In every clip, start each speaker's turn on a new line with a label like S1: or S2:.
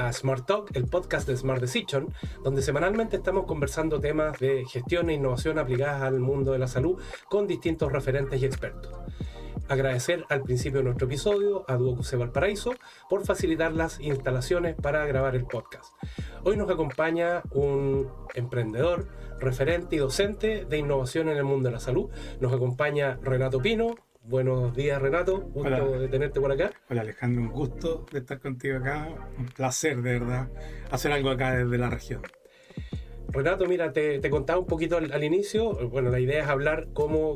S1: a Smart Talk, el podcast de Smart Decision, donde semanalmente estamos conversando temas de gestión e innovación aplicadas al mundo de la salud con distintos referentes y expertos. Agradecer al principio de nuestro episodio a Duocuse Valparaíso por facilitar las instalaciones para grabar el podcast. Hoy nos acompaña un emprendedor, referente y docente de innovación en el mundo de la salud. Nos acompaña Renato Pino. Buenos días, Renato. Gusto de tenerte por acá.
S2: Hola, Alejandro. Un gusto de estar contigo acá. Un placer, de verdad, hacer algo acá desde la región.
S1: Renato, mira, te contaba un poquito al inicio. Bueno, la idea es hablar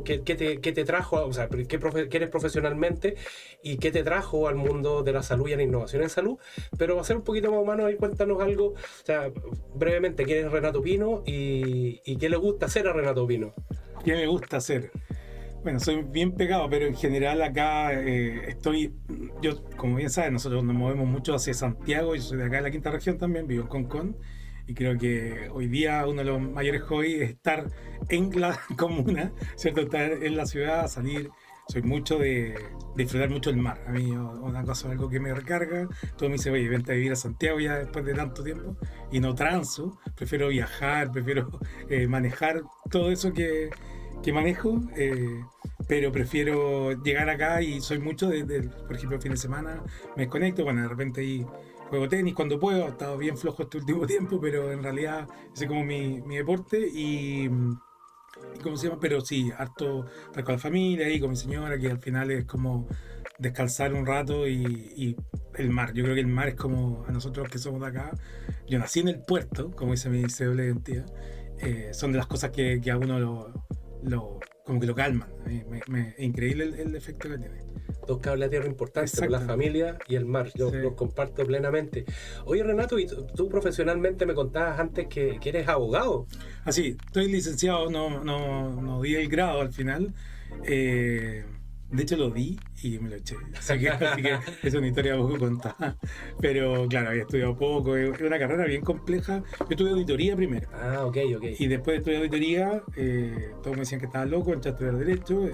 S1: qué te trajo, o sea, qué eres profesionalmente y qué te trajo al mundo de la salud y a la innovación en salud. Pero va a ser un poquito más humano y cuéntanos algo, o sea, brevemente, quién es Renato Pino y qué le gusta hacer a Renato Pino.
S2: ¿Qué me gusta hacer? Bueno, soy bien pegado, pero en general acá yo, como bien sabes, nosotros nos movemos mucho hacia Santiago. Yo soy de acá de la quinta región también, vivo en Concón. Y creo que hoy día uno de los mayores hobbies es estar en la comuna, ¿cierto? Estar en la ciudad, salir. Soy mucho de disfrutar mucho el mar. A mí una cosa, algo que me recarga. Todo me dice, oye, vente a vivir a Santiago ya después de tanto tiempo. Y no transo, prefiero viajar, prefiero manejar todo eso que manejo, pero prefiero llegar acá y soy mucho por ejemplo, el fin de semana me desconecto, bueno, de repente ahí juego tenis cuando puedo. He estado bien flojo este último tiempo, pero en realidad ese es como mi deporte y ¿cómo se llama? Pero sí, harto estar con la familia y con mi señora, que al final es como descansar un rato y el mar. Yo creo que el mar es como a nosotros que somos de acá. Yo nací en el puerto, como dice mi cédula de identidad. Son de las cosas que a uno como que lo calman. Es increíble el efecto que tiene.
S1: Dos cables de tierra importantes, la familia y el mar. Yo los comparto plenamente. Oye, Renato, y tú profesionalmente me contabas antes que eres abogado.
S2: Sí, estoy licenciado, no di el grado al final. De hecho lo di y me lo eché. Así que es una historia poco contada. Pero claro, había estudiado poco. Es una carrera bien compleja. Yo estudié auditoría primero.
S1: Ok.
S2: Y después de estudiar auditoría, todos me decían que estaba loco, entré a estudiar Derecho.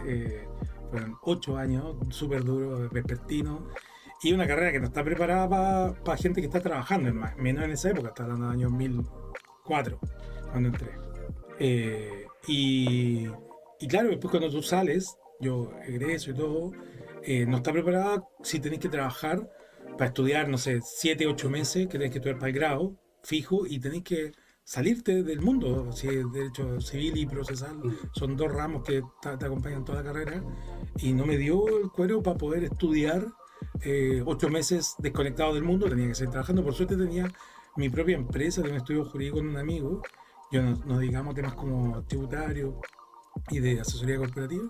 S2: Fueron 8 años, súper duro, vespertino. Y una carrera que no está preparada para gente que está trabajando, menos en esa época, está hablando del año 2004, cuando entré. Y claro, después cuando tú sales, yo egreso y todo, no está preparada si tenés que trabajar para estudiar, no sé, 7, 8 meses, que tenés que estudiar para el grado fijo y tenés que salirte del mundo. Si es derecho civil y procesal, son 2 ramos que te acompañan toda la carrera, y no me dio el cuero para poder estudiar 8 meses desconectado del mundo. Tenía que seguir trabajando. Por suerte tenía mi propia empresa, tenía un estudio jurídico con un amigo. Yo nos dedicamos a temas como tributarios y de asesoría corporativa.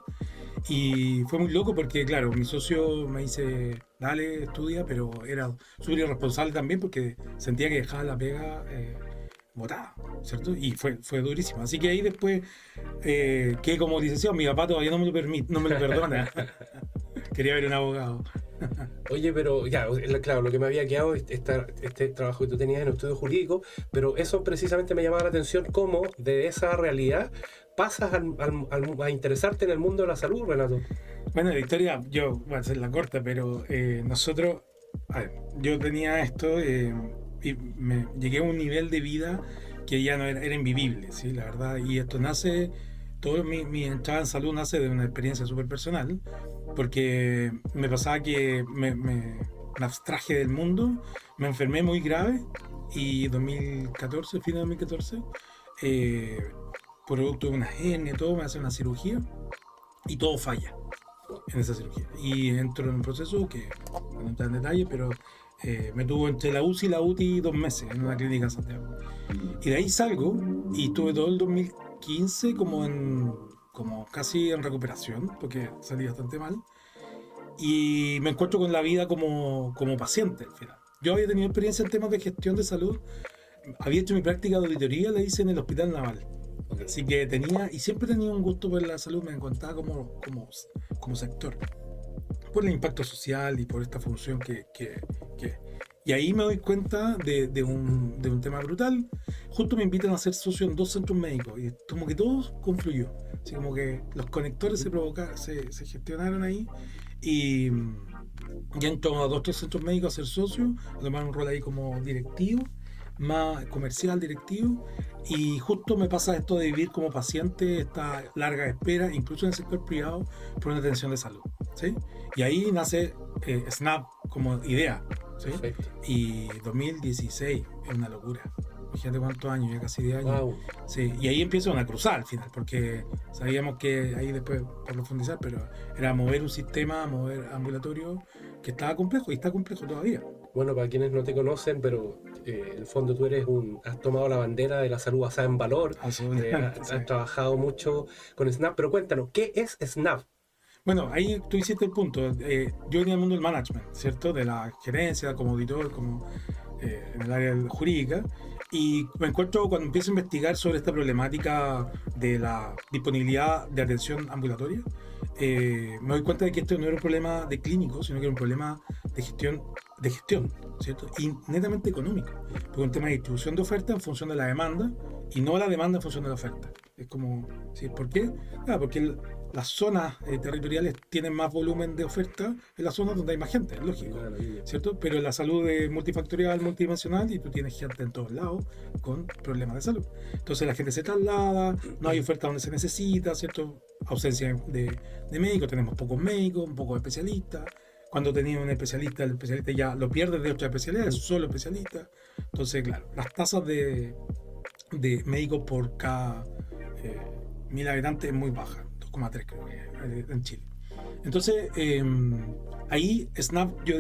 S2: Y fue muy loco porque, claro, mi socio me dice, dale, estudia, pero era súper irresponsable también porque sentía que dejaba la pega botada, ¿cierto? Y fue durísimo. Así que ahí después quedé como licenciado. Mi papá todavía no me lo perdona. Quería ver un abogado.
S1: Oye, pero ya, claro, lo que me había quedado este trabajo que tú tenías en el estudio jurídico, pero eso precisamente me llamaba la atención, cómo de esa realidad pasas a interesarte en el mundo de la salud, Renato.
S2: Bueno, la historia, yo voy a hacerla corta, pero nosotros, yo tenía esto y me llegué a un nivel de vida que ya no era invivible, ¿sí? La verdad, y esto nace, todo mi entrada en salud nace de una experiencia súper personal, porque me pasaba que me abstraje del mundo, me enfermé muy grave y 2014, fin de 2014, producto de una hernia, todo, me hace una cirugía y todo falla en esa cirugía. Y entro en un proceso que no entra en detalle, pero me tuvo entre la UCI y la UTI 2 meses en una clínica en Santiago. Y de ahí salgo y estuve todo el 2015 como casi en recuperación, porque salí bastante mal. Y me encuentro con la vida como paciente al final. Yo había tenido experiencia en temas de gestión de salud. Había hecho mi práctica de auditoría, la hice en el Hospital Naval. Así que siempre tenía un gusto por la salud, me encontraba como sector, por el impacto social y por esta función que y ahí me doy cuenta de un tema brutal. Justo me invitan a ser socio en 2 centros médicos y como que todo confluyó, así como que los conectores se gestionaron ahí y Ya entro a 2 3 centros médicos a ser socio, a tomar un rol ahí como directivo, más comercial directivo, y justo me pasa esto de vivir como paciente, esta larga espera, incluso en el sector privado, por una atención de salud, ¿sí? Y ahí nace Snap como idea, ¿sí?
S1: Perfecto.
S2: Y 2016 es una locura. Fíjate cuántos años, ya casi 10 años.
S1: Wow.
S2: Sí, y ahí empieza una cruzada al final, porque sabíamos que ahí después, por profundizar, pero era mover un sistema, mover ambulatorio que estaba complejo y está complejo todavía.
S1: Bueno, para quienes no te conocen, pero en el fondo tú has tomado la bandera de la salud basada en valor,
S2: Absolutamente, sí.
S1: has trabajado mucho con Snap, pero cuéntanos, ¿qué es Snap?
S2: Bueno, ahí tú hiciste el punto. Yo venía del mundo del management, ¿cierto? De la gerencia, como auditor, como en el área jurídica. Y me encuentro cuando empiezo a investigar sobre esta problemática de la disponibilidad de atención ambulatoria, me doy cuenta de que esto no era un problema de clínico, sino que era un problema de gestión, ¿cierto? Y netamente económico. Porque un tema de distribución de oferta en función de la demanda y no la demanda en función de la oferta. Es como, ¿sí? ¿Por qué? Claro, porque las zonas territoriales tienen más volumen de oferta en las zonas donde hay más gente, es lógico,
S1: Maravilla.
S2: ¿cierto? Pero la salud es multifactorial, multidimensional y tú tienes gente en todos lados con problemas de salud. Entonces la gente se traslada, no hay oferta donde se necesita, ¿cierto? Ausencia de médicos, tenemos pocos médicos, pocos especialistas. Cuando tenías un especialista, el especialista ya lo pierdes de otra especialidad, es solo especialista. Entonces, claro, las tasas de médicos por cada 1000 habitantes es muy baja, 2,3 creo que en Chile. Entonces, ahí Snap, yo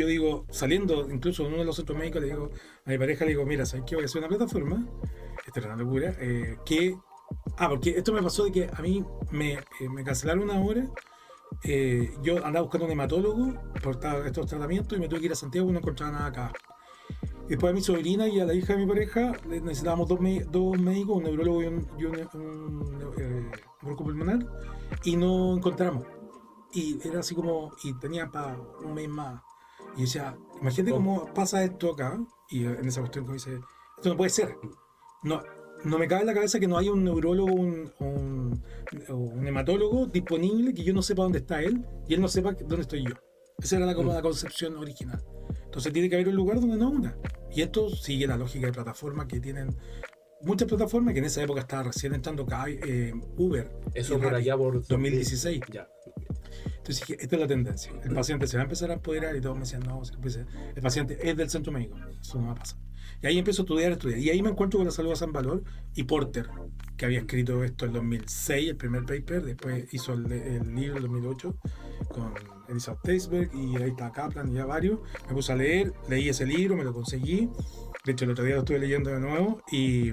S2: digo, saliendo incluso en uno de los centros médicos, le digo a mi pareja, le digo, mira, ¿sabes qué? Voy a hacer una plataforma, esta era una locura, porque esto me pasó de que a mí me cancelaron una hora. Yo andaba buscando un hematólogo por estos tratamientos y me tuve que ir a Santiago y no encontraba nada acá. Y después a mi sobrina y a la hija de mi pareja necesitábamos dos médicos, un neurólogo y un broncopulmonar, y no encontramos. Y era así como, y tenía para un mes más. Y decía, imagínate cómo pasa esto acá, y en esa cuestión que dice, esto no puede ser. No, no me cabe en la cabeza que no haya un neurólogo, un hematólogo disponible, que yo no sepa dónde está él, y él no sepa dónde estoy yo. Esa era la concepción original. Entonces tiene que haber un lugar donde no una. Y esto sigue la lógica de plataformas que tienen muchas plataformas, que en esa época estaba recién entrando Uber.
S1: Eso por allá por
S2: 2016.
S1: Ya.
S2: Entonces dije, esta es la tendencia. El paciente se va a empezar a apoderar y todos me decían, no, el paciente es del centro médico. Eso no va a pasar. Y ahí empiezo a estudiar. Y ahí me encuentro con la salud a San Valor y Porter, que había escrito esto en 2006, el primer paper. Después hizo el libro en 2008 con Elizabeth Teisberg y ahí está Kaplan y ya varios. Me puse a leer, leí ese libro, me lo conseguí. De hecho, el otro día lo estuve leyendo de nuevo y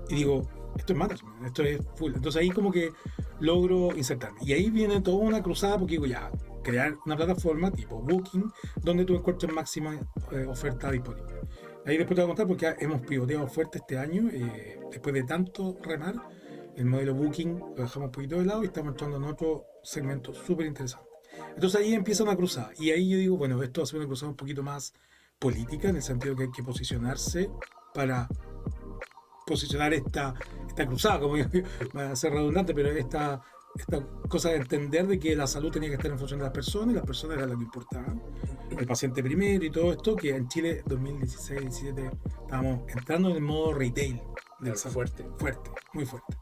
S2: digo, esto es management, esto es full. Entonces ahí como que logro insertarme. Y ahí viene toda una cruzada porque digo, ya, crear una plataforma tipo Booking donde tú encuentres máxima oferta disponible. Ahí después te voy a contar porque hemos pivoteado fuerte este año, después de tanto remar, el modelo Booking lo dejamos un poquito de lado y estamos entrando en otro segmento súper interesante. Entonces ahí empieza una cruzada. Y ahí yo digo, bueno, esto va a ser una cruzada un poquito más política, en el sentido que hay que posicionarse para posicionar esta cruzada, como yo, va a ser redundante, pero esta cosa de entender de que la salud tenía que estar en función de las personas y las personas eran lo que importaban, el paciente primero y todo esto, que en Chile 2016-17 estábamos entrando en el modo retail del salud. Fuerte, muy fuerte.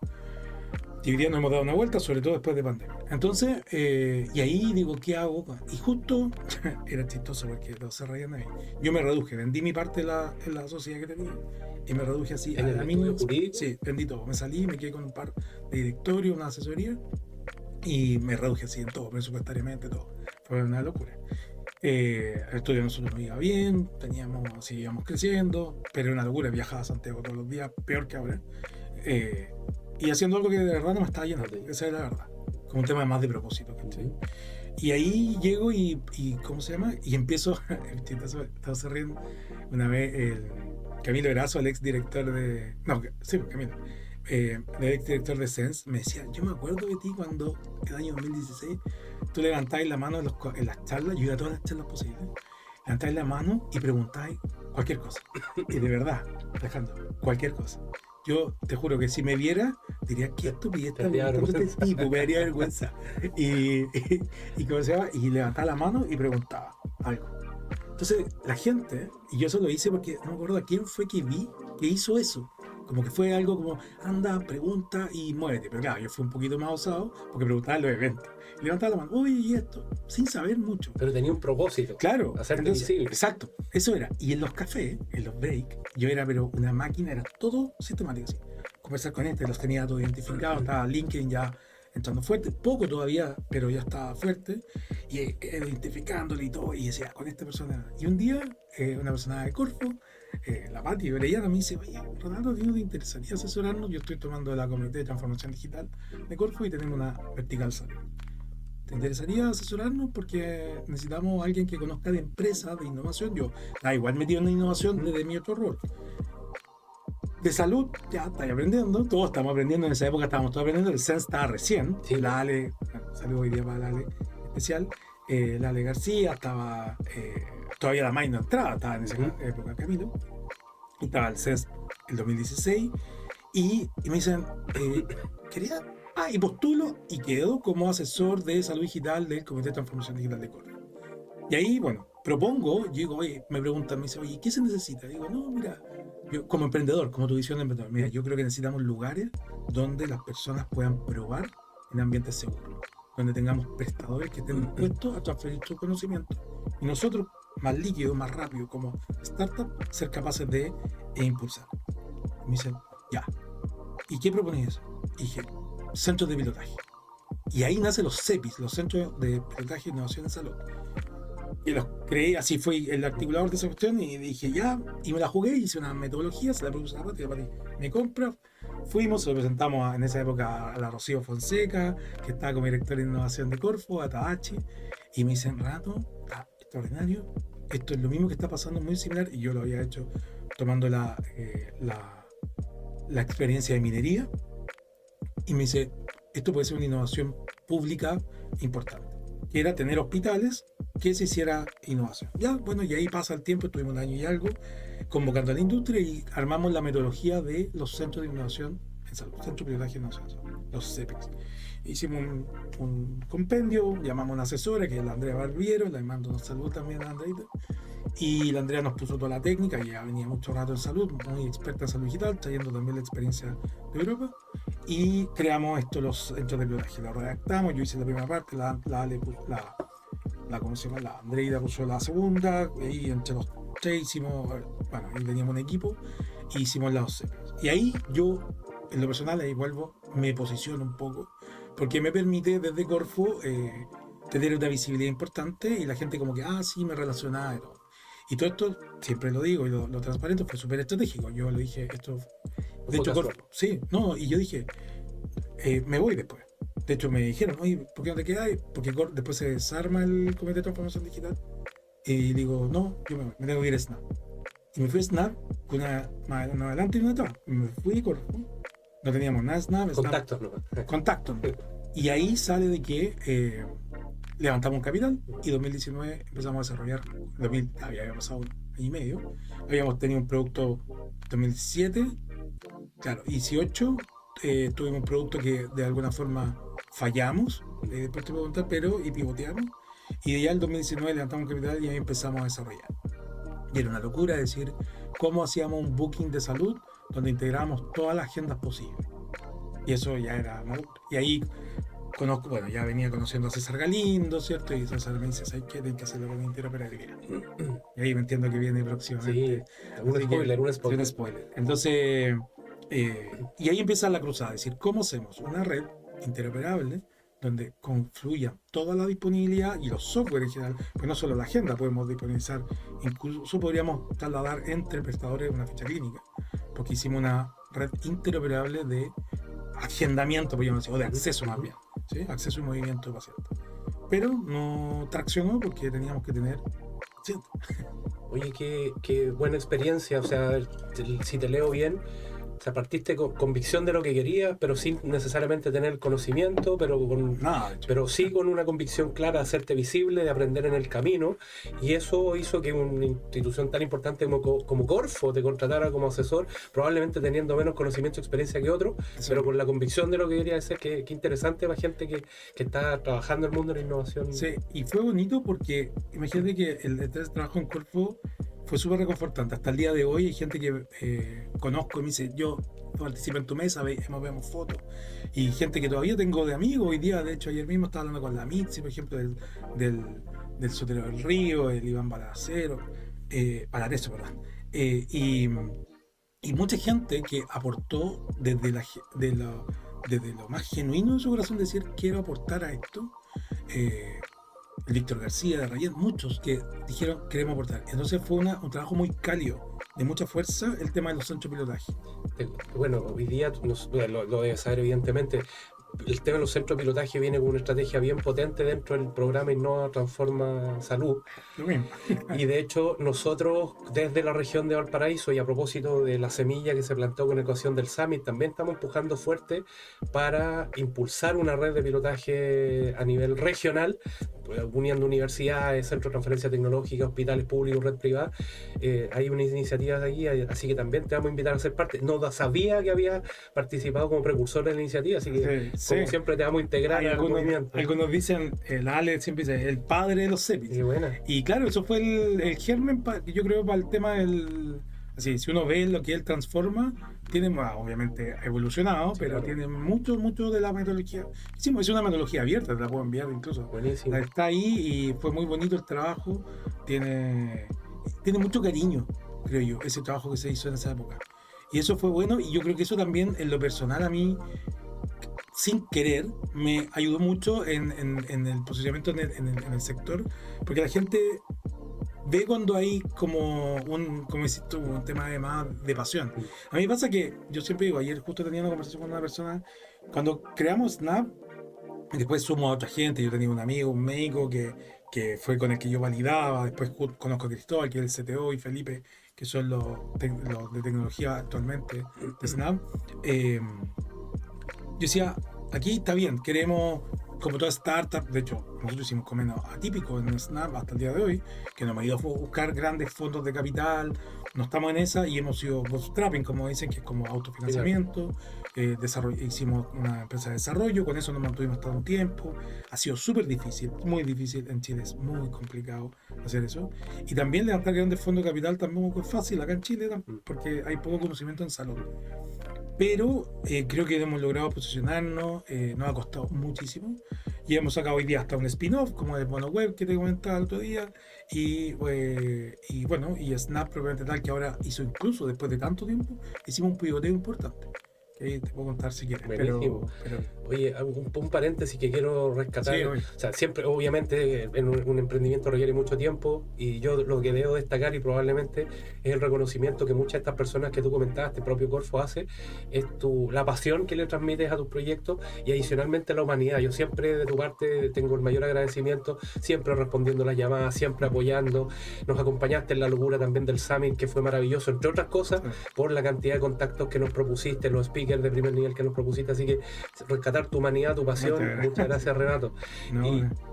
S2: Y hoy día nos hemos dado una vuelta, sobre todo después de pandemia. Entonces, y ahí digo, ¿qué hago? Y justo, era chistoso porque todos se reían de mí. Yo me reduje, vendí mi parte en la sociedad que tenía y me reduje así.
S1: ¿En el estudio jurídico?
S2: Sí, vendí todo. Me salí, me quedé con un par de directorios, una asesoría y me reduje así en todo, presupuestariamente todo. Fue una locura. El estudio de nosotros nos iba bien, seguíamos creciendo, pero era una locura. Viajaba a Santiago todos los días, peor que ahora. Y haciendo algo que de verdad no me estaba llenando, esa es la verdad, como un tema más de propósito. ¿Sí? Y ahí llego y ¿cómo se llama? Y empiezo, estaba riendo una vez el Camilo Erazo, el ex director de, Camilo, el ex director de Sense, me decía, yo me acuerdo de ti cuando el año 2016 tú levantabas la mano en las charlas, yo iba a todas las charlas posibles, levantabas la mano y preguntabas cualquier cosa, y de verdad, Alejandro, cualquier cosa. Yo te juro que si me viera, diría, qué estupidez
S1: Te
S2: está
S1: daría
S2: preguntando este
S1: vergüenza.
S2: tipo, me daría vergüenza. Y ¿cómo se llama? Y levantaba la mano y preguntaba algo. Entonces, la gente, y yo eso lo hice porque no me acuerdo a quién fue que vi que hizo eso. Como que fue algo como, anda, pregunta y muévete. Pero claro, yo fui un poquito más osado porque preguntaba en los eventos. Y levantaba la mano, oye, y esto, sin saber mucho.
S1: Pero tenía un propósito.
S2: Claro,
S1: Hacerte
S2: entonces,
S1: visible.
S2: exacto, eso era. Y en los cafés, en los breaks, yo era, pero una máquina, era todo sistemático, así. Conversar con este, los tenía todos identificados, estaba LinkedIn ya entrando fuerte, poco todavía, pero ya estaba fuerte, y identificándole y todo, y decía, con esta persona. Y un día, una persona de Corfo, la Pati Orellana, me dice, oye, Ronaldo, ¿a ti no te interesaría asesorarnos? Yo estoy tomando la Comité de Transformación Digital de Corfo y tenemos una vertical salud. ¿Te interesaría asesorarnos? Porque necesitamos a alguien que conozca de empresa, de innovación. Yo estaba igual metido en la innovación desde mi otro rol. De salud, ya estáis aprendiendo, todos estamos aprendiendo, en esa época estábamos todos aprendiendo, el Sense estaba recién,
S1: Sí.
S2: la Ale, saludo hoy día para la Ale especial, la Ale García, estaba, todavía la May no entraba, estaba en esa época Camilo, y estaba el Sense el 2016, y me dicen, quería, y postulo, y quedo como asesor de salud digital del Comité de Transformación Digital de Córdoba. Y ahí, bueno, propongo, digo, oye, me preguntan, me dicen, oye, ¿qué se necesita? Digo, no, mira, yo como emprendedor, como tu visión de emprendedor, mira, yo creo que necesitamos lugares donde las personas puedan probar en ambientes seguros, donde tengamos prestadores que estén dispuestos a transferir su conocimiento y nosotros, más líquido, más rápido, como startup, ser capaces de impulsar. Y me dicen, ya, ¿y qué propones? Y dije, centros de pilotaje. Y ahí nacen los CEPIs, los Centros de Pilotaje e Innovación en Salud. Y los creé, así fue el articulador de esa cuestión, y dije ya, y me la jugué, hice una metodología, se la propuse a la Pati, me compra, fuimos, se lo presentamos en esa época a la Rocío Fonseca, que estaba como directora de innovación de Corfo, a Tadachi, y me dicen, Renato, está extraordinario, esto es lo mismo que está pasando, muy similar, y yo lo había hecho tomando la experiencia de minería, y me dice, esto puede ser una innovación pública importante, que era tener hospitales que se hiciera innovación. Ya, bueno, y ahí pasa el tiempo, estuvimos un año y algo convocando a la industria y armamos la metodología de los centros de innovación en salud, Centro de Pilotaje de Innovación en Salud, los CEPICS. Hicimos un compendio, llamamos a una asesora que es la Andrea Barbiero, la mando de salud también a Andreita, y la Andrea nos puso toda la técnica, que ya venía mucho rato en salud, muy experta en salud digital, trayendo también la experiencia de Europa, y creamos los centros de pilotaje, lo redactamos, yo hice la primera parte, la Ale puso ¿cómo se llama? La Andreida puso la segunda, y entre los tres hicimos, bueno, ahí teníamos un equipo, y hicimos las CEPIs. Y ahí yo, en lo personal, ahí vuelvo, me posiciono un poco, porque me permite desde Corfo tener una visibilidad importante, y la gente como que, sí, me relacionaba y todo. Y todo esto, siempre lo digo, y lo transparente, fue súper estratégico. Yo le dije, esto... De hecho, Corfo, sí, no, y yo dije, me voy después. De hecho, me dijeron, oye, ¿por qué no te quedas? Porque después se desarma el Comité de Transformación Digital. Y digo, no, yo me tengo que ir a Snap. Y me fui a Snap con una adelante y una atrás. Me fui a Corfo. No teníamos nada de Snap.
S1: Contactos, ¿no?
S2: Contactos. Y ahí sale de que levantamos un capital y 2019 empezamos a desarrollar. 2000, había pasado un año y medio. Habíamos tenido un producto 2017. Claro, 18. Tuvimos un producto que de alguna forma fallamos, después te voy a contar, y pivoteamos, y de ya el 2019 levantamos capital y ahí empezamos a desarrollar. Y era una locura decir cómo hacíamos un booking de salud donde integrábamos todas las agendas posibles. Y eso ya era una locura. Y ahí conozco, bueno, ya venía conociendo a César Galindo, ¿cierto? Y César me dice, ¿sabes qué? Tienes que hacerlo con interoperabilidad. Y ahí me entiendo que viene próximamente.
S1: Sí, un spoiler.
S2: Un spoiler. Entonces... y ahí empieza la cruzada, es decir, ¿cómo hacemos una red interoperable donde confluya toda la disponibilidad y los software en general? Pues no solo la agenda podemos disponibilizar, incluso podríamos trasladar entre prestadores una ficha clínica, porque hicimos una red interoperable de agendamiento, podríamos decir, o de acceso más bien, ¿sí? Acceso y movimiento de pacientes. Pero no traccionó porque teníamos que tener pacientes.
S1: Oye, qué buena experiencia, o sea, si te leo bien, sea, partiste con convicción de lo que querías, pero sin necesariamente tener conocimiento, pero sí con una convicción clara de hacerte visible, de aprender en el camino, y eso hizo que una institución tan importante como Corfo te contratara como asesor, probablemente teniendo menos conocimiento y experiencia que otros,
S2: Sí.
S1: pero con la convicción de lo que quería hacer, que interesante para gente que está trabajando en el mundo de la innovación.
S2: Sí, y fue bonito porque imagínate que el trabajo en Corfo fue súper reconfortante. Hasta el día de hoy hay gente que conozco y me dice, yo participo en tu mesa, vemos fotos. Y gente que todavía tengo de amigos hoy día. De hecho, ayer mismo estaba hablando con la Mitzi, por ejemplo, del Sotero del Río, el Iván Palacero, Palareso, perdón. Y mucha gente que aportó desde lo más genuino de su corazón, decir, quiero aportar a esto. El Víctor García de Rayén, muchos que dijeron queremos aportar. Entonces fue un trabajo muy cálido, de mucha fuerza, el tema de los centros de pilotaje.
S1: Bueno, hoy día lo debes saber evidentemente. El tema de los centros de pilotaje viene con una estrategia bien potente dentro del programa Innova Transforma Salud.
S2: Lo mismo.
S1: Y de hecho, nosotros desde la región de Valparaíso, y a propósito de la semilla que se plantó con la ecuación del Summit, también estamos empujando fuerte para impulsar una red de pilotaje a nivel regional, uniendo universidades, centros de transferencia tecnológica, hospitales públicos, red privada. Hay unas iniciativas de aquí, así que también te vamos a invitar a ser parte. No sabía que había participado como precursor de la iniciativa, así que como siempre te vamos a integrar al movimiento.
S2: Algunos dicen, el Ale siempre dice, el padre de los CEPIs.
S1: Y
S2: claro, eso fue el germen, yo creo, para el tema del... Así, si uno ve lo que él transforma, tiene, obviamente, evolucionado, sí, pero claro, tiene mucho de la metodología. Sí, es una metodología abierta, te la puedo enviar incluso.
S1: Buenísimo.
S2: Está ahí y fue muy bonito el trabajo. Tiene mucho cariño, creo yo, ese trabajo que se hizo en esa época. Y eso fue bueno, y yo creo que eso también, en lo personal, a mí, sin querer, me ayudó mucho en el posicionamiento en el sector, porque la gente ve cuando hay como decís tú, un tema de pasión. A mí me pasa que yo siempre digo, ayer justo tenía una conversación con una persona, cuando creamos Snap, y después sumo a otra gente, yo tenía un amigo, un médico que fue con el que yo validaba, después conozco a Cristóbal, que es el CTO, y Felipe, que son los de tecnología actualmente de Snap. Yo decía, aquí está bien, queremos, como toda startup, de hecho, nosotros hicimos convenio atípico en Snap hasta el día de hoy, que nos ha ido a buscar grandes fondos de capital, no estamos en esa y hemos sido bootstrapping, como dicen, que es como autofinanciamiento. Hicimos una empresa de desarrollo, con eso nos mantuvimos todo un tiempo. Ha sido súper difícil, muy difícil. En Chile es muy complicado hacer eso. Y también levantar grandes fondos de capital tampoco es fácil acá en Chile, porque hay poco conocimiento en salud. Pero creo que hemos logrado posicionarnos, nos ha costado muchísimo, y hemos sacado hoy día hasta un spin-off como el MonoWeb que te comentaba el otro día, y bueno, y Snap propiamente tal, que ahora hizo, incluso después de tanto tiempo, hicimos un pivoteo importante, que te puedo contar si quieres.
S1: Pero... Oye, un paréntesis que quiero rescatar.
S2: Sí,
S1: o sea, siempre, obviamente, en un emprendimiento requiere mucho tiempo, y yo lo que debo destacar, y probablemente es el reconocimiento que muchas de estas personas que tú comentaste, propio Corfo hace, es la pasión que le transmites a tus proyectos, y adicionalmente la humanidad. Yo siempre de tu parte tengo el mayor agradecimiento, siempre respondiendo las llamadas, siempre apoyando. Nos acompañaste en la locura también del Summit, que fue maravilloso, entre otras cosas, por la cantidad de contactos que nos propusiste, los speakers de primer nivel que nos propusiste, así que rescatar tu humanidad, tu pasión. Muchas gracias, Renato.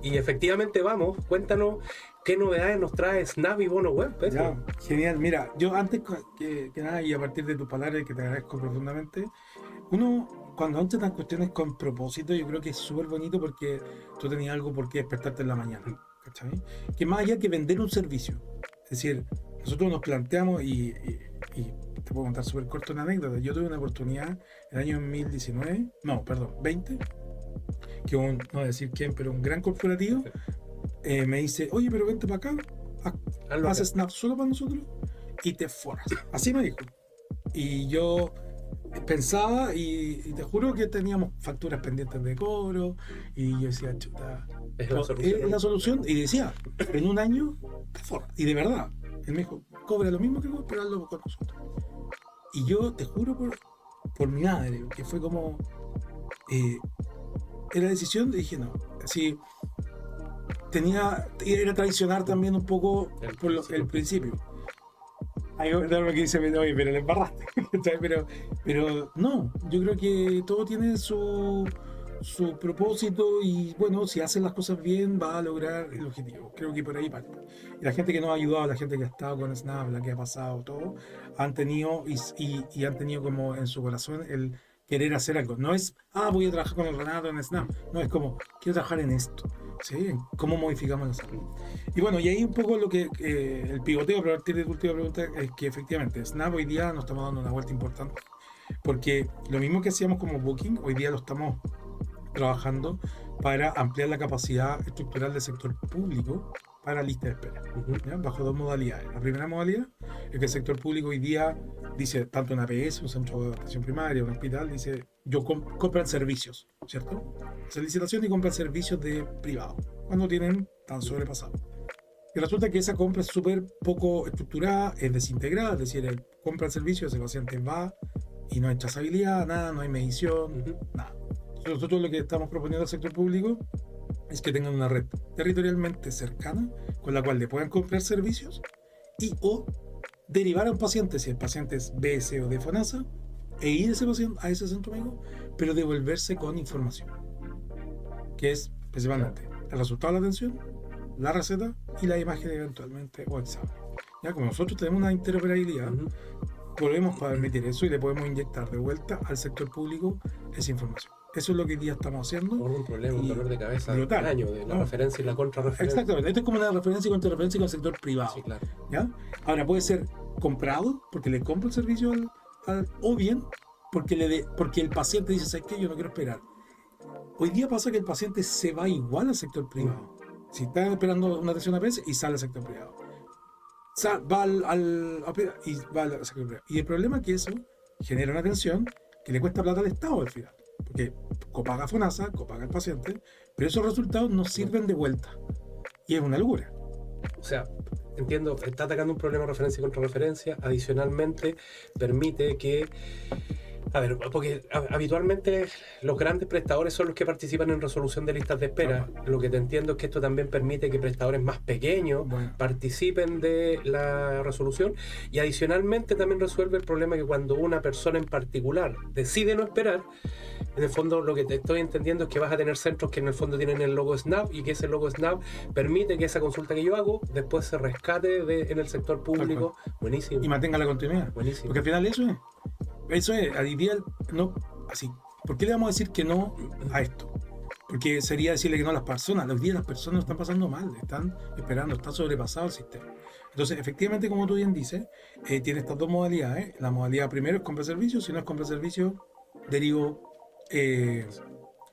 S1: Y efectivamente, cuéntanos qué novedades nos trae Snap y MonoWeb.
S2: Ya, genial. Mira, yo antes que nada, y a partir de tus palabras, que te agradezco profundamente, cuando entras en cuestiones con propósito, yo creo que es súper bonito, porque tú tenías algo por qué despertarte en la mañana, ¿cachai? Que más allá que vender un servicio, es decir, nosotros nos planteamos, y te puedo contar súper corto una anécdota. Yo tuve una oportunidad el año 20, que no voy a decir quién, pero un gran corporativo me dice, oye, pero vente para acá, haz Snap solo para nosotros y te forras. Así me dijo. Y yo pensaba, y te juro que teníamos facturas pendientes de cobro, y yo decía, chuta, es la solución. Y decía, en un año te forras. Y de verdad, él me dijo, cobra lo mismo que vos, pero hazlo con nosotros. Y yo te juro por mi madre, que fue como era decisión, dije no, así era traicionar también un poco el principio. hay otro que dice, oye, pero le embarraste. pero no, yo creo que todo tiene su propósito y bueno, si hacen las cosas bien va a lograr el objetivo. Creo que por ahí parte. Y la gente que nos ha ayudado, la gente que ha estado con Snap, la que ha pasado todo, han tenido y han tenido como en su corazón el querer hacer algo. No es, voy a trabajar con el Renato en Snap. No, es como, quiero trabajar en esto. ¿Sí? En cómo modificamos la salud. Y bueno, y ahí un poco lo que el pivoteo, para partir de tu última pregunta, es que efectivamente Snap hoy día nos estamos dando una vuelta importante. Porque lo mismo que hacíamos como Booking, hoy día lo estamos trabajando para ampliar la capacidad estructural del sector público para lista de espera, ¿ya? Bajo dos modalidades. La primera modalidad es que el sector público hoy día dice, tanto en APS, un centro de atención primaria, un hospital, dice, yo compran servicios, ¿cierto? Se licitación y compran servicios de privado, cuando tienen tan sobrepasado. Y resulta que esa compra es súper poco estructurada, es desintegrada, es decir, compra el servicio, ese paciente va y no hay trazabilidad, nada, no hay medición, nada. Nosotros lo que estamos proponiendo al sector público es que tengan una red territorialmente cercana con la cual le puedan comprar servicios y o derivar a un paciente, si el paciente es B, C o D FONASA, e ir ese paciente a ese centro médico, pero devolverse con información, que es principalmente el resultado de la atención, la receta y la imagen eventualmente o examen. Ya como nosotros tenemos una interoperabilidad, podemos permitir eso y le podemos inyectar de vuelta al sector público esa información. Eso es lo que hoy día estamos haciendo.
S1: Por un problema, un dolor de cabeza del
S2: brutal,
S1: año, de la referencia y la contrarreferencia.
S2: Exactamente, esto es como una referencia y contrarreferencia con el sector privado.
S1: Sí, claro.
S2: ¿Ya? Ahora puede ser comprado porque le compro el servicio o bien porque el paciente dice, ¿sabes qué? Yo no quiero esperar. Hoy día pasa que el paciente se va igual al sector privado. Si está esperando una atención APS y sale al sector privado. Va al sector privado. Y el problema es que eso genera una tensión que le cuesta plata al Estado al final. Porque copaga FONASA, copaga el paciente, pero esos resultados no sirven de vuelta. Y es una locura.
S1: O sea, entiendo, está atacando un problema de referencia y contrarreferencia. Adicionalmente, permite que... A ver, porque habitualmente los grandes prestadores son los que participan en resolución de listas de espera. Lo que te entiendo es que esto también permite que prestadores más pequeños participen de la resolución y adicionalmente también resuelve el problema que cuando una persona en particular decide no esperar, en el fondo lo que te estoy entendiendo es que vas a tener centros que en el fondo tienen el logo SNAP y que ese logo SNAP permite que esa consulta que yo hago después se rescate en el sector público. Buenísimo.
S2: Y mantenga la continuidad.
S1: Buenísimo.
S2: Porque al final eso es, a día no, así. ¿Por qué le vamos a decir que no a esto? Porque sería decirle que no a las personas. Los días las personas lo están pasando mal, están esperando, está sobrepasado el sistema. Entonces, efectivamente, como tú bien dices, tiene estas dos modalidades. La modalidad primero es compra servicio, si no es compra servicio, derivo,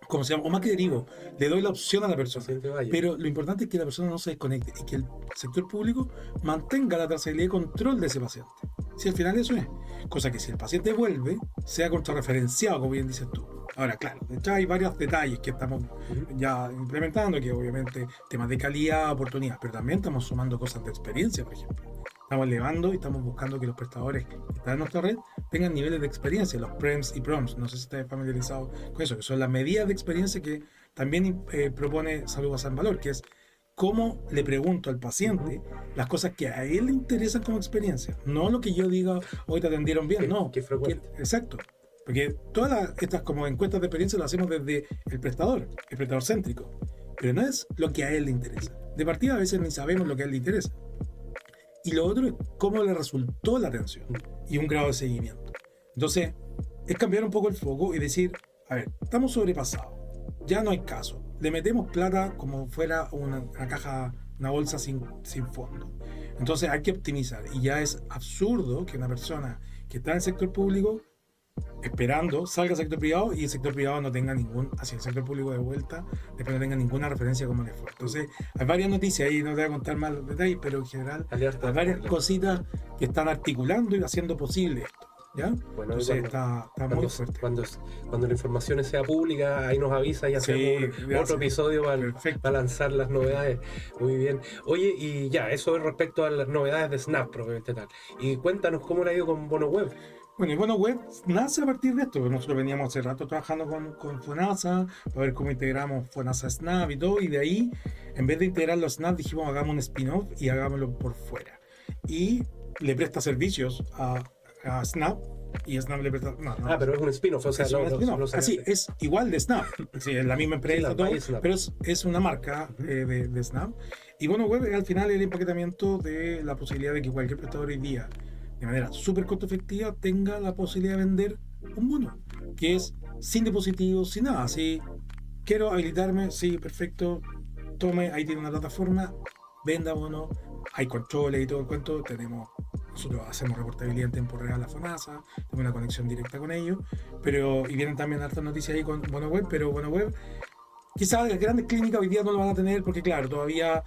S2: ¿cómo se llama? O más que derivo, le doy la opción a la persona. Pero lo importante es que la persona no se desconecte y que el sector público mantenga la trazabilidad y control de ese paciente. Si al final eso es. Cosa que si el paciente vuelve, sea contrarreferenciado, como bien dices tú. Ahora, claro, ya hay varios detalles que estamos ya implementando, que obviamente temas de calidad, oportunidad, pero también estamos sumando cosas de experiencia, por ejemplo. Estamos elevando y estamos buscando que los prestadores que están en nuestra red tengan niveles de experiencia, los PREMS y PROMS. No sé si estás familiarizado con eso, que son las medidas de experiencia que también propone Salud Basada en Valor, que es cómo le pregunto al paciente las cosas que a él le interesan como experiencia. No lo que yo diga, hoy te atendieron bien, no.
S1: Qué frecuente.
S2: Exacto. Porque todas estas como encuestas de experiencia las hacemos desde el prestador céntrico. Pero no es lo que a él le interesa. De partida a veces ni sabemos lo que a él le interesa. Y lo otro es cómo le resultó la atención y un grado de seguimiento. Entonces, es cambiar un poco el foco y decir, a ver, estamos sobrepasados, ya no hay caso. Le metemos plata como fuera una caja, una bolsa sin fondo. Entonces hay que optimizar. Y ya es absurdo que una persona que está en el sector público esperando salga al sector privado y el sector privado no tenga hacia el sector público de vuelta, después no tenga ninguna referencia como le fue. Entonces hay varias noticias ahí, no te voy a contar más los detalles, pero en general hay varias cositas que están articulando y haciendo posible esto. ¿Ya?
S1: Bueno,
S2: entonces está muy fuerte.
S1: Cuando la información sea pública, ahí nos avisa y hacemos otro episodio para lanzar las novedades. Muy bien. Oye, y ya, eso es respecto a las novedades de Snap, propiamente tal. Y cuéntanos cómo le ha ido con Bono Web.
S2: Bueno, y Bono Web nace a partir de esto. Nosotros veníamos hace rato trabajando con FONASA para ver cómo integramos FONASA Snap y todo, y de ahí, en vez de integrar los Snap, dijimos hagamos un spin-off y hagámoslo por fuera. Y le presta servicios a Snap y Snap le presta... No, no,
S1: Pero es un spin-off, o sea,
S2: es un spin-off.
S1: lo
S2: Así,
S1: sacaste.
S2: es igual de Snap. Sí, es la misma empresa,
S1: Sí,
S2: todo,
S1: by Snap.
S2: pero es una marca de Snap. Y bueno, web es al final el empaquetamiento de la posibilidad de que cualquier prestador hoy día, de manera súper costo efectiva, tenga la posibilidad de vender un bono, que es sin dispositivos, sin nada. Así, quiero habilitarme, sí, perfecto, tome, ahí tiene una plataforma, venda bono, hay controles y todo el cuento, nosotros hacemos reportabilidad en tiempo real a FONASA, tenemos una conexión directa con ellos, y vienen también hartas noticias ahí con Bono Web, pero Bono Web, quizás las grandes clínicas hoy día no lo van a tener porque claro, todavía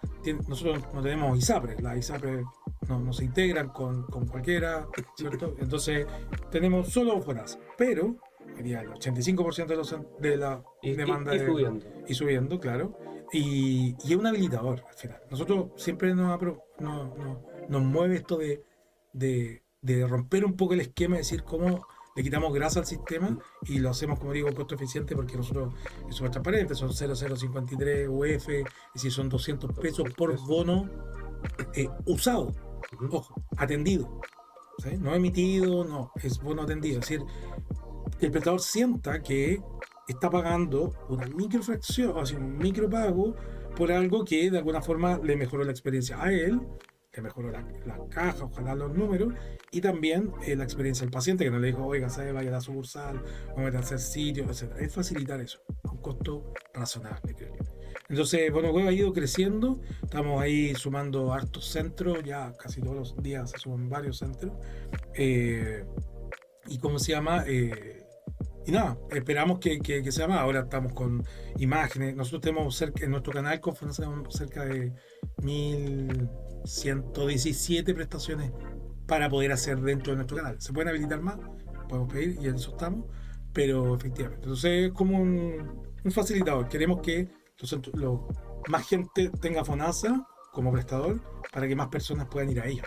S2: nosotros no tenemos ISAPRE, las ISAPRE no se integran con cualquiera, ¿cierto? Entonces tenemos solo FONASA, pero hoy día el 85% de la demanda
S1: y subiendo,
S2: claro, y es un habilitador al final. Nosotros siempre nos mueve esto de romper un poco el esquema, de decir cómo le quitamos grasa al sistema y lo hacemos, como digo, costo eficiente porque nosotros es súper transparente, son 0,053 UF, es decir, son 200 pesos por bono usado, ojo, atendido, ¿sí? No emitido, no, es bono atendido, es decir, que el prestador sienta que está pagando una microfracción, o sea, un micropago por algo que de alguna forma le mejoró la experiencia a él, le mejoró la caja, ojalá los números, y también la experiencia del paciente, que no le dijo, oiga, ¿sabe? Vaya a la sucursal, vamos a hacer sitio, etc. Es facilitar eso, a un costo razonable, creo yo. Entonces, bueno, Web ha ido creciendo, estamos ahí sumando hartos centros, ya casi todos los días se suman varios centros, y ¿cómo se llama? Y nada, esperamos que sea más. Ahora estamos con imágenes. Nosotros tenemos cerca, en nuestro canal tenemos cerca de 1117 prestaciones para poder hacer dentro de nuestro canal. Se pueden habilitar más, podemos pedir y en eso estamos, pero efectivamente. Entonces es como un facilitador. Queremos que más gente tenga FONASA como prestador para que más personas puedan ir a ella.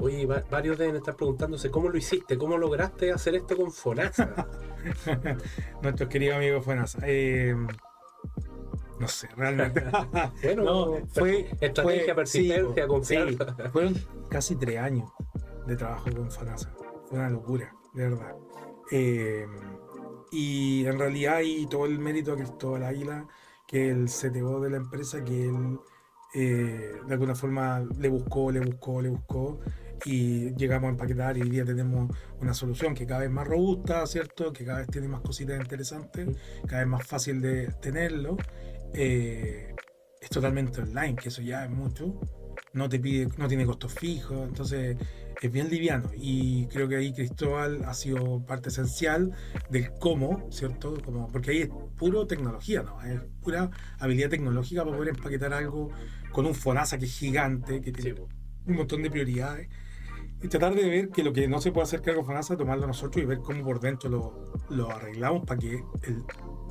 S1: Oye, varios deben estar preguntándose cómo lo hiciste, cómo lograste hacer esto con FONASA.
S2: Nuestro querido amigo FONASA. No sé, realmente.
S1: Bueno,
S2: no, fue
S1: estrategia, persistencia, confianza.
S2: Sí, fueron casi 3 años de trabajo con FONASA. Fue una locura, de verdad. Y en realidad hay todo el mérito a Cristóbal Águila, que el CTO de la empresa, que él de alguna forma le buscó y llegamos a empaquetar y hoy día tenemos una solución que cada vez más robusta, ¿cierto? Que cada vez tiene más cositas interesantes, cada vez más fácil de tenerlo. Es totalmente online, que eso ya es mucho. No tiene costos fijos, entonces es bien liviano y creo que ahí Cristóbal ha sido parte esencial del cómo, ¿cierto? Porque ahí es puro tecnología, ¿no? Es pura habilidad tecnológica para poder empaquetar algo con un FONASA que es gigante, que tiene un montón de prioridades y tratar de ver que lo que no se puede hacer cargo FONASA, tomarlo nosotros y ver cómo por dentro lo arreglamos para que el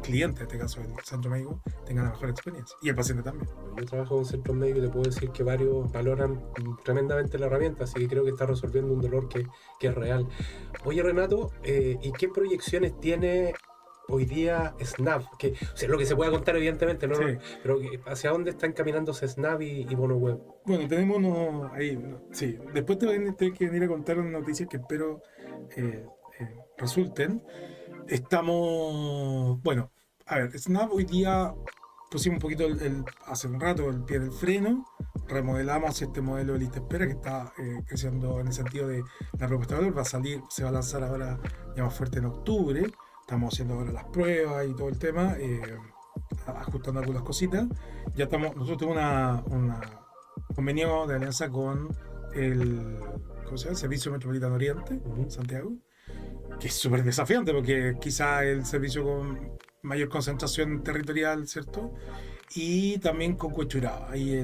S2: cliente, en este caso el centro médico, tenga la mejor experiencia y el paciente también.
S1: Yo trabajo con centros médicos y te puedo decir que varios valoran tremendamente la herramienta, así que creo que está resolviendo un dolor que es real. Oye, Renato, ¿y qué proyecciones tiene hoy día Snap? O sea, lo que se pueda contar evidentemente, ¿no?
S2: Sí.
S1: Pero ¿hacia dónde está encaminándose Snap y Bono Web?
S2: Bueno, tenemos unos ahí, sí. Después te voy a tener que venir a contar unas noticias que espero resulten. Bueno, a ver, Snap hoy día pusimos un poquito hace un rato el pie del freno, remodelamos este modelo de lista espera que está creciendo en el sentido de la propuesta de valor, se va a lanzar ahora ya más fuerte en octubre, estamos haciendo ahora las pruebas y todo el tema, ajustando algunas cositas, nosotros tenemos un convenio de alianza con el Servicio Metropolitano Oriente, Santiago, que es súper desafiante porque quizá el servicio con mayor concentración territorial, ¿cierto? Y también con Huechuraba. Ahí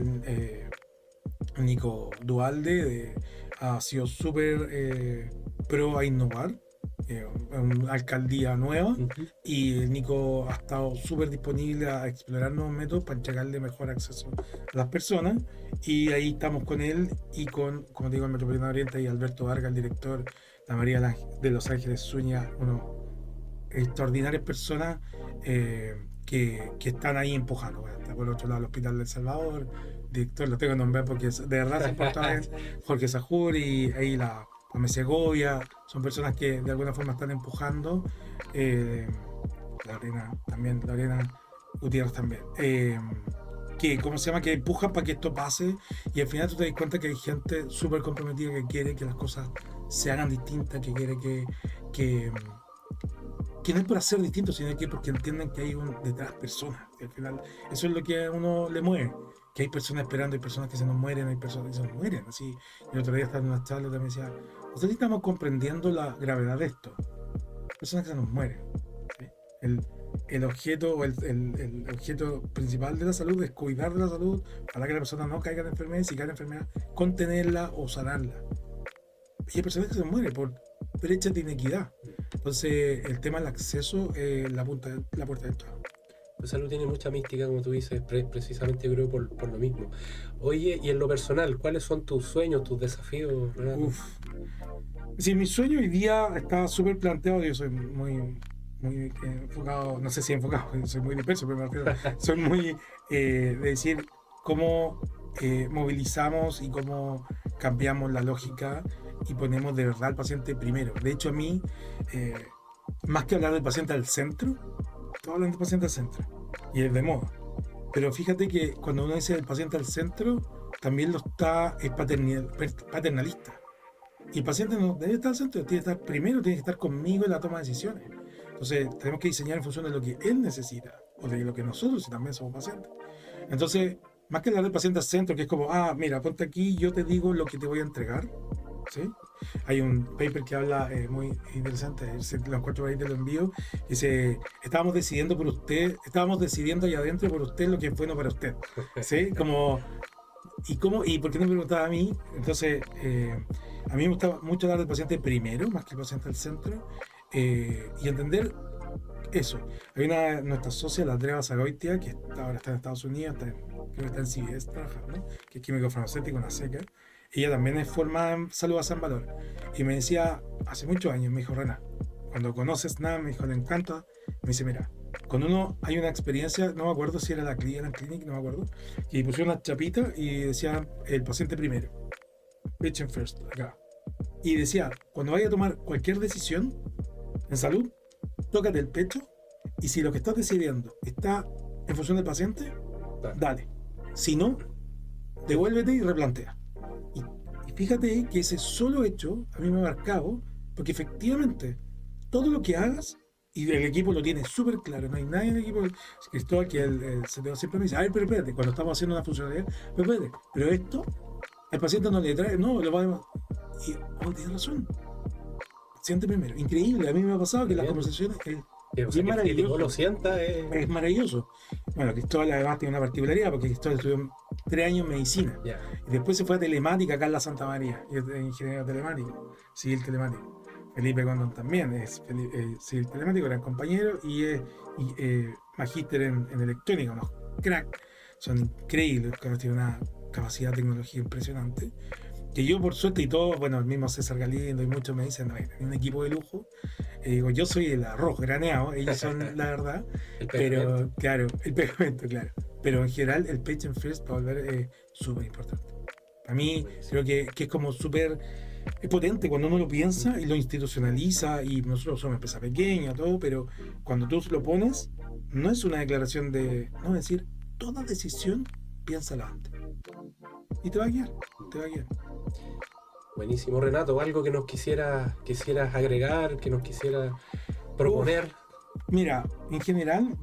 S2: Nico Dualde ha sido súper pro a innovar, una alcaldía nueva, y Nico ha estado súper disponible a explorar nuevos métodos para entregarle mejor acceso a las personas, y ahí estamos con él y con, como digo, el Metropolitano Oriente y Alberto Vargas, el director, la María de Los Ángeles Zúñiga, unos extraordinarias personas que están ahí empujando. Está por otro lado el Hospital del Salvador, director, lo tengo que nombrar porque de verdad se importa bien, Jorge Sajur y ahí la Pame Segovia, son personas que de alguna forma están empujando, Lorena Gutiérrez también, que, ¿cómo se llama? Que empujan para que esto pase y al final tú te das cuenta que hay gente súper comprometida que quiere que las cosas se hagan distintas, que quiere que, que no es por hacer distinto, sino que porque entienden que hay detrás personas. Y al final, eso es lo que a uno le mueve. Que hay personas esperando, hay personas que se nos mueren, hay personas que se nos mueren. Así, el otro día estaba en una charla y también decía, nosotros estamos comprendiendo la gravedad de esto. Personas que se nos mueren. ¿Sí? El objeto o el objeto principal de la salud es cuidar de la salud para que la persona no caiga en enfermedad y si cae en enfermedad, contenerla o sanarla. Y hay personas que se mueren por brechas de inequidad. Entonces, el tema del acceso es la puerta de entrada.
S1: La salud tiene mucha mística, como tú dices, precisamente yo creo por lo mismo. Oye, y en lo personal, ¿cuáles son tus sueños, tus desafíos, Renato?
S2: Uf. Sí, mi sueño hoy día está súper planteado. Yo soy muy enfocado, no sé si enfocado, soy muy disperso, pero me refiero, soy muy de decir cómo movilizamos y cómo cambiamos la lógica y ponemos de verdad al paciente primero. De hecho, a mí, más que hablar del paciente al centro, estoy hablando del paciente al centro y es de moda. Pero fíjate que cuando uno dice el paciente al centro, también es paternalista. Y el paciente no debe estar al centro, tiene que estar primero, tiene que estar conmigo en la toma de decisiones. Entonces, tenemos que diseñar en función de lo que él necesita o de lo que nosotros, si también somos pacientes. Entonces, más que hablar del paciente al centro, que es como, mira, ponte aquí, yo te digo lo que te voy a entregar. ¿Sí? Hay un paper que habla muy interesante, lo encuentro ahí, te lo envío. Dice, estábamos decidiendo allá adentro por usted lo que es bueno para usted. ¿Sí? Como, ¿y por qué no me preguntaba a mí? Entonces, a mí me gusta mucho hablar del paciente primero, más que el paciente al centro, y entender eso. Hay nuestra socia, la Andrea Zagoitia, que ahora está en Estados Unidos, creo que está en CBS trabajando, que es químico farmacéutico, una seca. Ella también es formada en salud a San Valor. Y me decía, hace muchos años, me dijo, Rena, cuando conoces nada, me dijo, le encanta. Me dice, mira, cuando uno hay una experiencia, no me acuerdo si era la Clinic, no me acuerdo, y pusieron una chapita y decía el paciente primero, patient first, acá. Y decía, cuando vaya a tomar cualquier decisión en salud, tócate el pecho y si lo que estás decidiendo está en función del paciente, dale. Si no, devuélvete y replantea. Y fíjate que ese solo hecho a mí me ha marcado, porque efectivamente todo lo que hagas, y el equipo lo tiene súper claro, no hay nadie en el equipo, Cristóbal, que el CTO siempre me dice, pero espérate, cuando estamos haciendo una funcionalidad, pero esto, el paciente no le trae, no, lo va a... Y, tiene razón. Paciente primero. Increíble, a mí me ha pasado que las conversaciones...
S1: Es maravilloso. Lo sienta,
S2: es maravilloso. Bueno, Cristóbal además tiene una particularidad porque Cristóbal estudió 3 años en medicina y después se fue a telemática acá en la Santa María, y es ingeniero telemático, civil telemático. Felipe Condon también es civil telemático, gran compañero y es magíster en electrónica, unos crack, son increíbles, tienen una capacidad de tecnología impresionante. Que yo por suerte y todo, bueno, el mismo César Galindo y muchos me dicen, no, hay un equipo de lujo. Digo, yo soy el arroz graneado, ellos son la verdad. Pero, claro, el pegamento, claro. Pero en general el patient first para volver es súper importante. Para mí creo que es como súper potente cuando uno lo piensa y lo institucionaliza y nosotros somos empresa pequeña, todo, pero cuando tú lo pones, no es una declaración de, no, es decir, toda decisión, piénsala antes. Y te va a guiar.
S1: Buenísimo, Renato. ¿Algo que nos quisieras agregar, que nos quisieras proponer?
S2: Mira, en general,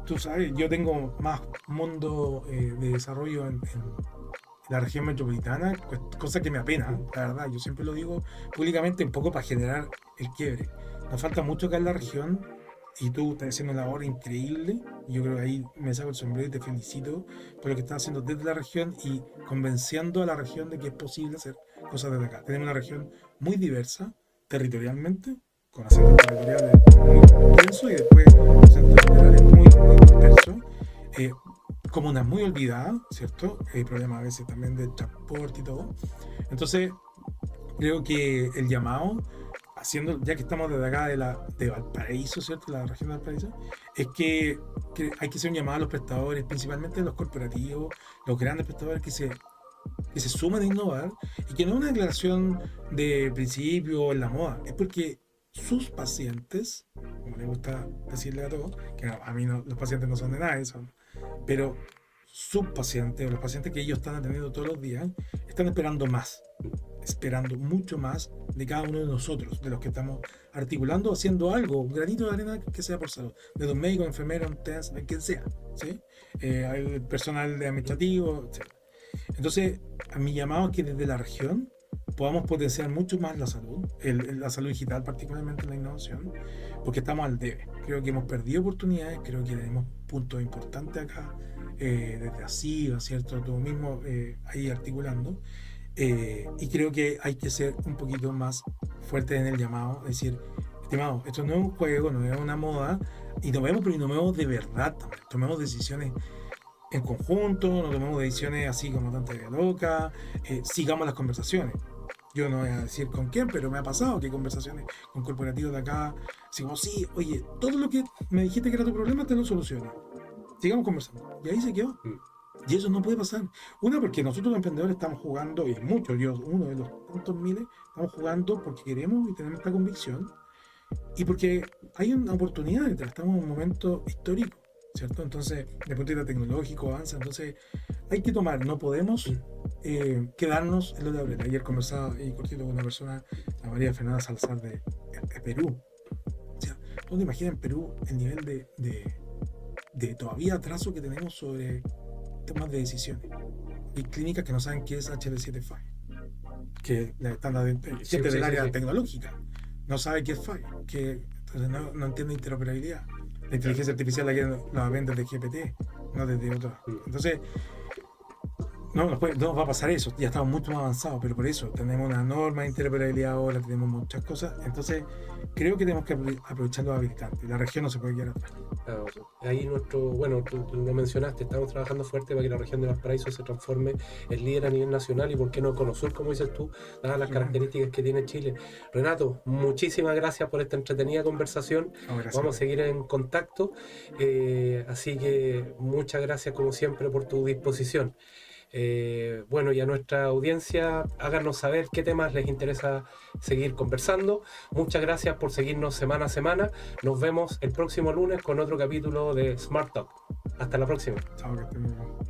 S2: tú sabes, yo tengo más mundo de desarrollo en la región metropolitana, cosa que me apena, la verdad. Yo siempre lo digo públicamente, un poco para generar el quiebre. Nos falta mucho acá en la región y tú estás haciendo una labor increíble. Yo creo que ahí me saco el sombrero y te felicito por lo que estás haciendo desde la región y convenciendo a la región de que es posible hacer cosas desde acá. Tenemos una región muy diversa territorialmente, con acentos territoriales muy densos y después acentos territoriales muy dispersos, comunas muy olvidadas, ¿cierto? Hay problemas a veces también de transporte y todo. Entonces, creo que el llamado haciendo, ya que estamos desde acá de Valparaíso, ¿cierto? La región de Valparaíso, es que hay que hacer un llamado a los prestadores, principalmente los corporativos, los grandes prestadores que se suman a innovar y que no es una declaración de principio en la moda, es porque sus pacientes, como le gusta decirle a todos, que a mí no, los pacientes no son de nadie, pero sus pacientes o los pacientes que ellos están atendiendo todos los días están esperando mucho más de cada uno de nosotros, de los que estamos articulando, haciendo algo, un granito de arena que sea por salud, de un médico, enfermero, un test, quien sea, ¿sí? Hay personal de administrativo, etc. Entonces, a mi llamado es que desde la región podamos potenciar mucho más la salud, la salud digital, particularmente la innovación, porque estamos al debe. Creo que hemos perdido oportunidades, creo que tenemos puntos importantes acá, desde ASIVA, ¿cierto? Tú mismo ahí articulando. Y creo que hay que ser un poquito más fuerte en el llamado, es decir, estimado, esto no es un juego, no es una moda, y pero innovemos de verdad también, tomemos decisiones en conjunto, no tomemos decisiones así como tanta idea loca, sigamos las conversaciones. Yo no voy a decir con quién, pero me ha pasado que hay conversaciones con corporativos de acá, así como, sí, oye, todo lo que me dijiste que era tu problema te lo soluciono. Sigamos conversando. Y ahí se quedó. Y eso no puede pasar. Una, porque nosotros los emprendedores estamos jugando, y muchos, yo uno de los tantos miles, estamos jugando porque queremos y tenemos esta convicción, y porque hay una oportunidad, estamos en un momento histórico, ¿cierto? Entonces, desde el punto de vista tecnológico avanza, entonces hay que tomar, no podemos quedarnos en lo de Abril. Ayer conversaba y cortito con una persona, la María Fernanda Salazar de Perú. O sea, ¿no te imaginas en Perú el nivel de todavía atraso que tenemos sobre temas de decisiones? Hay clínicas que no saben qué es HL7 FI, que están gente del área tecnológica no sabe qué es FI, que entonces no entiende interoperabilidad. La inteligencia artificial la ven desde GPT, no desde otros. Entonces, no va a pasar eso, ya estamos mucho más avanzados, pero por eso tenemos una norma de interoperabilidad ahora, tenemos muchas cosas, entonces creo que tenemos que aprovechar los habilitantes, la región no se puede quedar atrás.
S1: Ahí bueno, tú lo mencionaste, estamos trabajando fuerte para que la región de Valparaíso se transforme en líder a nivel nacional y por qué no Conosur, como dices tú, dadas las características que tiene Chile. Renato, muchísimas gracias por esta entretenida conversación, vamos a seguir en contacto, así que muchas gracias como siempre por tu disposición. Bueno, y a nuestra audiencia, háganos saber qué temas les interesa seguir conversando. Muchas gracias por seguirnos semana a semana. Nos vemos el próximo lunes con otro capítulo de Smart Talk. Hasta la próxima.
S2: Chao, que estén muy bien.